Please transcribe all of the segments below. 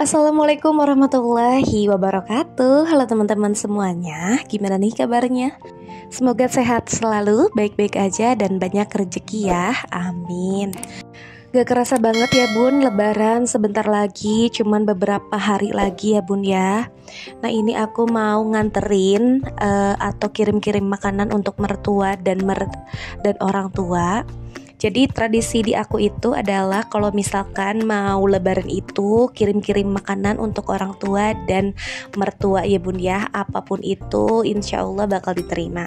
Assalamualaikum warahmatullahi wabarakatuh. Halo teman-teman semuanya, gimana nih kabarnya? Semoga sehat selalu, baik-baik aja dan banyak rezeki ya, amin. Gak kerasa banget ya bun, lebaran sebentar lagi, cuman beberapa hari lagi ya bun ya. Nah ini aku mau nganterin atau kirim-kirim makanan untuk mertua dan orang tua. Jadi tradisi di aku itu adalah kalau misalkan mau lebaran itu kirim-kirim makanan untuk orang tua dan mertua ya bun ya. Apapun itu insya Allah bakal diterima.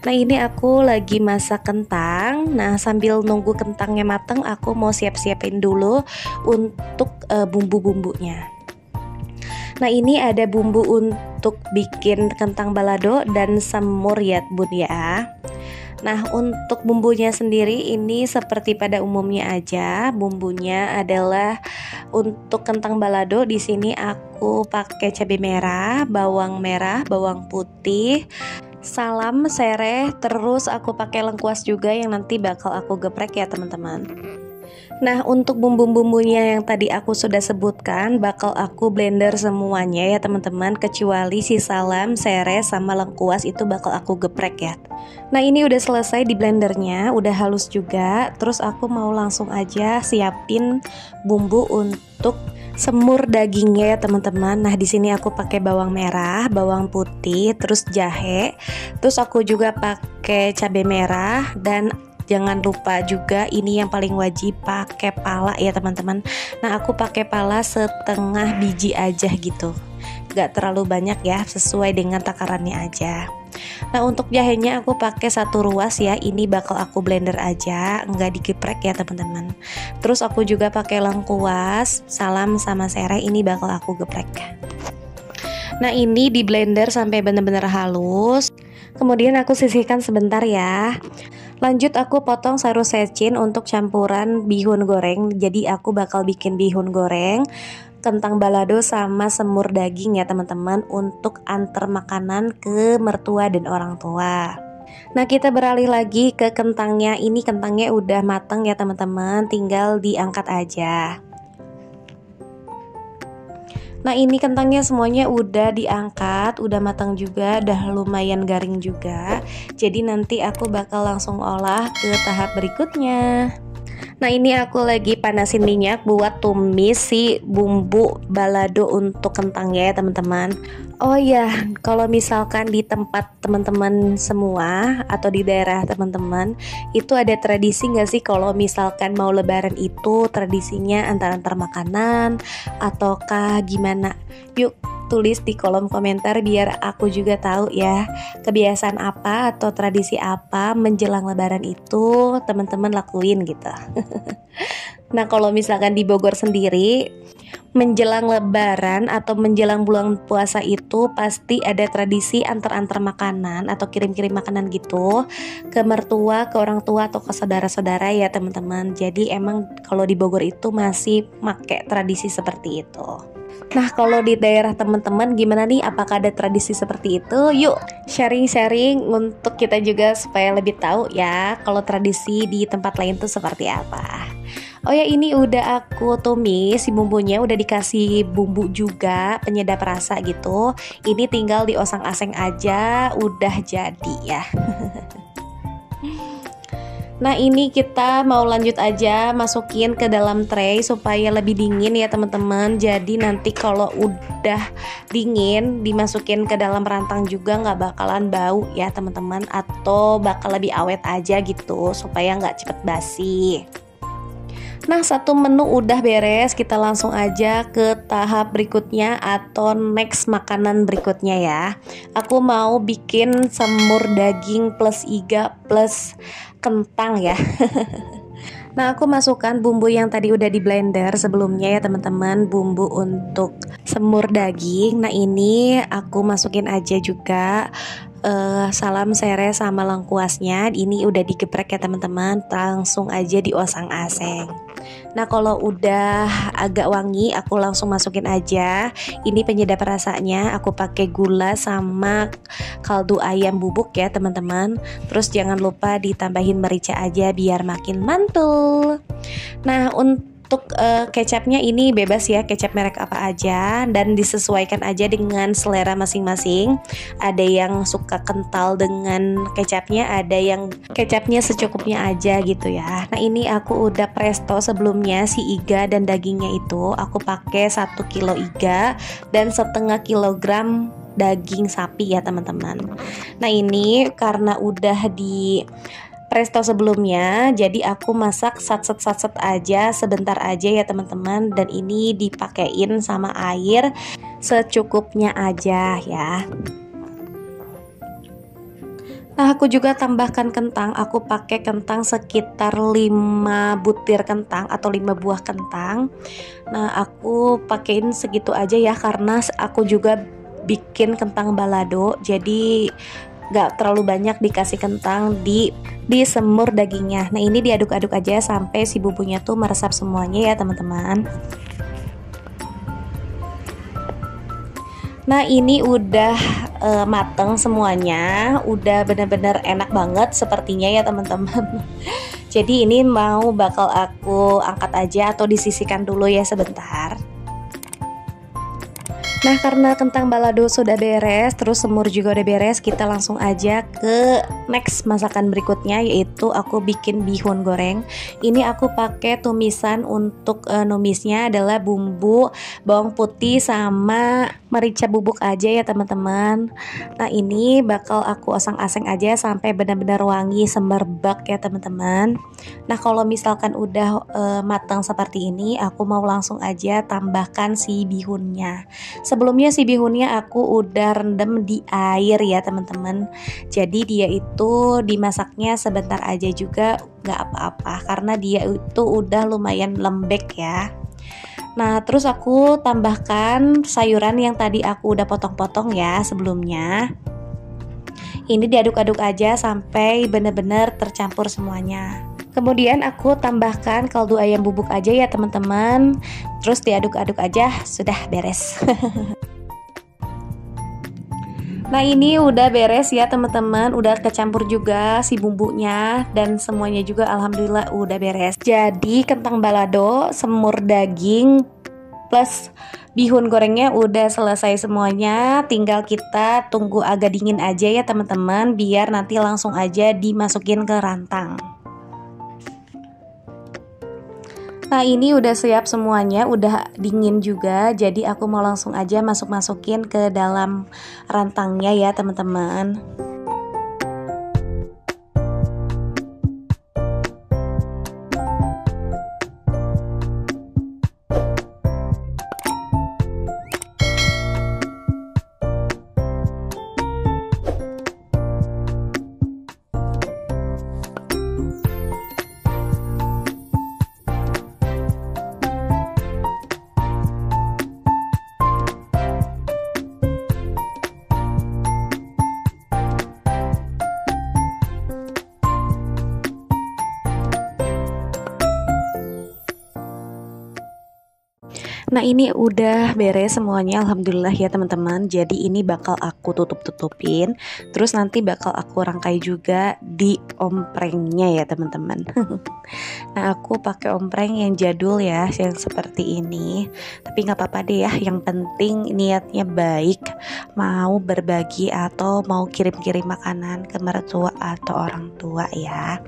Nah ini aku lagi masak kentang. Nah sambil nunggu kentangnya mateng aku mau siap-siapin dulu untuk bumbu-bumbunya. Nah ini ada bumbu untuk bikin kentang balado dan semur ya bun ya. Nah untuk bumbunya sendiri ini seperti pada umumnya aja. Bumbunya adalah untuk kentang balado di sini aku pakai cabai merah, bawang putih, salam, sereh, terus aku pakai lengkuas juga yang nanti bakal aku geprek ya teman-teman. Nah untuk bumbu-bumbunya yang tadi aku sudah sebutkan bakal aku blender semuanya ya teman-teman, kecuali si salam, sereh, sama lengkuas itu bakal aku geprek ya. Nah ini udah selesai di blendernya, udah halus juga. Terus aku mau langsung aja siapin bumbu untuk semur dagingnya ya teman-teman. Nah di sini aku pakai bawang merah, bawang putih, terus jahe. Terus aku juga pakai cabai merah dan jangan lupa juga ini yang paling wajib pakai pala ya teman-teman. Nah aku pakai pala setengah biji aja gitu, gak terlalu banyak ya, sesuai dengan takarannya aja. Nah untuk jahenya aku pakai 1 ruas ya, ini bakal aku blender aja, nggak digeprek ya teman-teman. Terus aku juga pakai lengkuas, salam sama sereh, ini bakal aku geprek. Nah ini di blender sampai bener-bener halus. Kemudian aku sisihkan sebentar ya. Lanjut aku potong sayur secin untuk campuran bihun goreng. Jadi aku bakal bikin bihun goreng, kentang balado sama semur daging ya teman-teman, untuk antar makanan ke mertua dan orang tua. Nah kita beralih lagi ke kentangnya. Ini kentangnya udah matang ya teman-teman, tinggal diangkat aja. Nah ini kentangnya semuanya udah diangkat, udah matang juga, udah lumayan garing juga. Jadi nanti aku bakal langsung olah ke tahap berikutnya. Nah ini aku lagi panasin minyak buat tumis si bumbu balado untuk kentangnya ya teman-teman. Oh ya, kalau misalkan di tempat teman-teman semua atau di daerah teman-teman itu ada tradisi nggak sih kalau misalkan mau lebaran itu tradisinya antar-antar makanan ataukah gimana? Yuk tulis di kolom komentar biar aku juga tahu ya kebiasaan apa atau tradisi apa menjelang lebaran itu teman-teman lakuin gitu. Nah kalau misalkan di Bogor sendiri menjelang lebaran atau menjelang bulan puasa itu pasti ada tradisi antar-antar makanan atau kirim-kirim makanan gitu ke mertua, ke orang tua atau ke saudara-saudara ya teman-teman. Jadi emang kalau di Bogor itu masih pakai tradisi seperti itu. Nah kalau di daerah teman-teman gimana nih, apakah ada tradisi seperti itu? Yuk sharing-sharing untuk kita juga supaya lebih tahu ya kalau tradisi di tempat lain tuh seperti apa. Oh ya ini udah aku tumis, si bumbunya udah dikasih bumbu juga penyedap rasa gitu. Ini tinggal dioseng-aseng aja udah jadi ya. Nah ini kita mau lanjut aja masukin ke dalam tray supaya lebih dingin ya teman-teman. Jadi nanti kalau udah dingin dimasukin ke dalam rantang juga nggak bakalan bau ya teman-teman, atau bakal lebih awet aja gitu supaya nggak cepet basi. Nah satu menu udah beres, kita langsung aja ke tahap berikutnya atau next makanan berikutnya ya. Aku mau bikin semur daging plus iga plus kentang ya. Nah aku masukkan bumbu yang tadi udah di blender sebelumnya ya teman-teman, bumbu untuk semur daging. Nah ini aku masukin aja juga salam, sereh, sama lengkuasnya. Ini udah digeprek ya teman-teman, langsung aja diosang-aseng. Nah kalau udah agak wangi aku langsung masukin aja. Ini penyedap rasanya, aku pakai gula sama kaldu ayam bubuk ya teman-teman. Terus jangan lupa ditambahin merica aja biar makin mantul. Nah untuk untuk kecapnya ini bebas ya, kecap merek apa aja dan disesuaikan aja dengan selera masing-masing. Ada yang suka kental dengan kecapnya, ada yang kecapnya secukupnya aja gitu ya. Nah ini aku udah presto sebelumnya si iga dan dagingnya itu aku pakai 1 kilo iga dan setengah kilogram daging sapi ya teman-teman. Nah ini karena udah di presto sebelumnya, jadi aku masak satset aja sebentar aja ya teman-teman. Dan ini dipakein sama air secukupnya aja ya. Nah aku juga tambahkan kentang, aku pakai kentang sekitar 5 butir kentang atau 5 buah kentang. Nah aku pakein segitu aja ya karena aku juga bikin kentang balado, jadi gak terlalu banyak dikasih kentang di semur dagingnya. Nah ini diaduk-aduk aja sampai si bumbunya tuh meresap semuanya ya teman-teman. Nah ini udah mateng semuanya, udah bener-bener enak banget sepertinya ya teman-teman. Jadi ini bakal aku angkat aja atau disisihkan dulu ya sebentar. Nah karena kentang balado sudah beres, terus semur juga udah beres, kita langsung aja ke next masakan berikutnya, yaitu aku bikin bihun goreng. Ini aku pakai tumisan, untuk numisnya adalah bumbu bawang putih sama merica bubuk aja ya teman-teman. Nah ini bakal aku oseng-aseng aja sampai benar-benar wangi semerbak ya teman-teman. Nah kalau misalkan udah matang seperti ini, aku mau langsung aja tambahkan si bihunnya. Sebelumnya si bihunnya aku udah rendam di air ya teman-teman. Jadi dia itu dimasaknya sebentar aja juga gak apa-apa karena dia itu udah lumayan lembek ya. Nah terus aku tambahkan sayuran yang tadi aku udah potong-potong ya sebelumnya. Ini diaduk-aduk aja sampai benar-benar tercampur semuanya. Kemudian aku tambahkan kaldu ayam bubuk aja ya teman-teman. Terus diaduk-aduk aja, sudah beres. Nah ini udah beres ya teman-teman, udah kecampur juga si bumbunya dan semuanya juga alhamdulillah udah beres. Jadi kentang balado, semur daging plus bihun gorengnya udah selesai semuanya. Tinggal kita tunggu agak dingin aja ya teman-teman, biar nanti langsung aja dimasukin ke rantang. Nah ini udah siap semuanya, udah dingin juga. Jadi aku mau langsung aja masukin ke dalam rantangnya ya teman-teman. Nah ini udah beres semuanya alhamdulillah ya teman-teman. Jadi ini bakal aku tutupin. Terus nanti bakal aku rangkai juga di omprengnya ya teman-teman. Nah aku pakai ompreng yang jadul ya, yang seperti ini. Tapi nggak apa-apa deh ya, yang penting niatnya baik, mau berbagi atau mau kirim-kirim makanan ke mertua atau orang tua ya.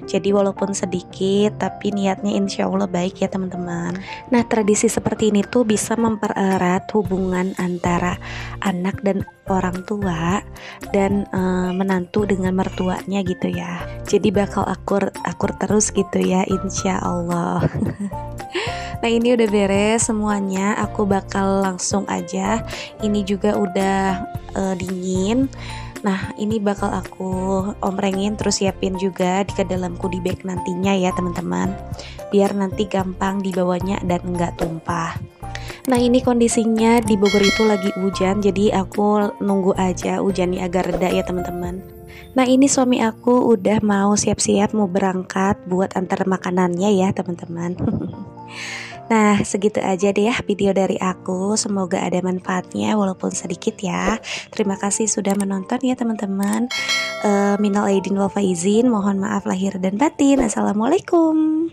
Jadi walaupun sedikit tapi niatnya insya Allah baik ya teman-teman. Nah tradisi seperti ini tuh bisa mempererat hubungan antara anak dan orang tua dan menantu dengan mertuanya gitu ya. Jadi bakal akur terus gitu ya insya Allah. Nah ini udah beres semuanya, aku bakal langsung aja. Ini juga udah dingin. Nah ini bakal aku omprengin, terus siapin juga ke dalam goodie bag nantinya ya teman-teman, biar nanti gampang dibawanya dan enggak tumpah. Nah ini kondisinya di Bogor itu lagi hujan, jadi aku nunggu aja hujannya agak reda ya teman-teman. Nah ini suami aku udah mau siap-siap mau berangkat buat antar makanannya ya teman-teman. Nah segitu aja deh ya video dari aku, semoga ada manfaatnya walaupun sedikit ya. Terima kasih sudah menonton ya teman-teman. Minal aidin wal faizin, mohon maaf lahir dan batin. Assalamualaikum.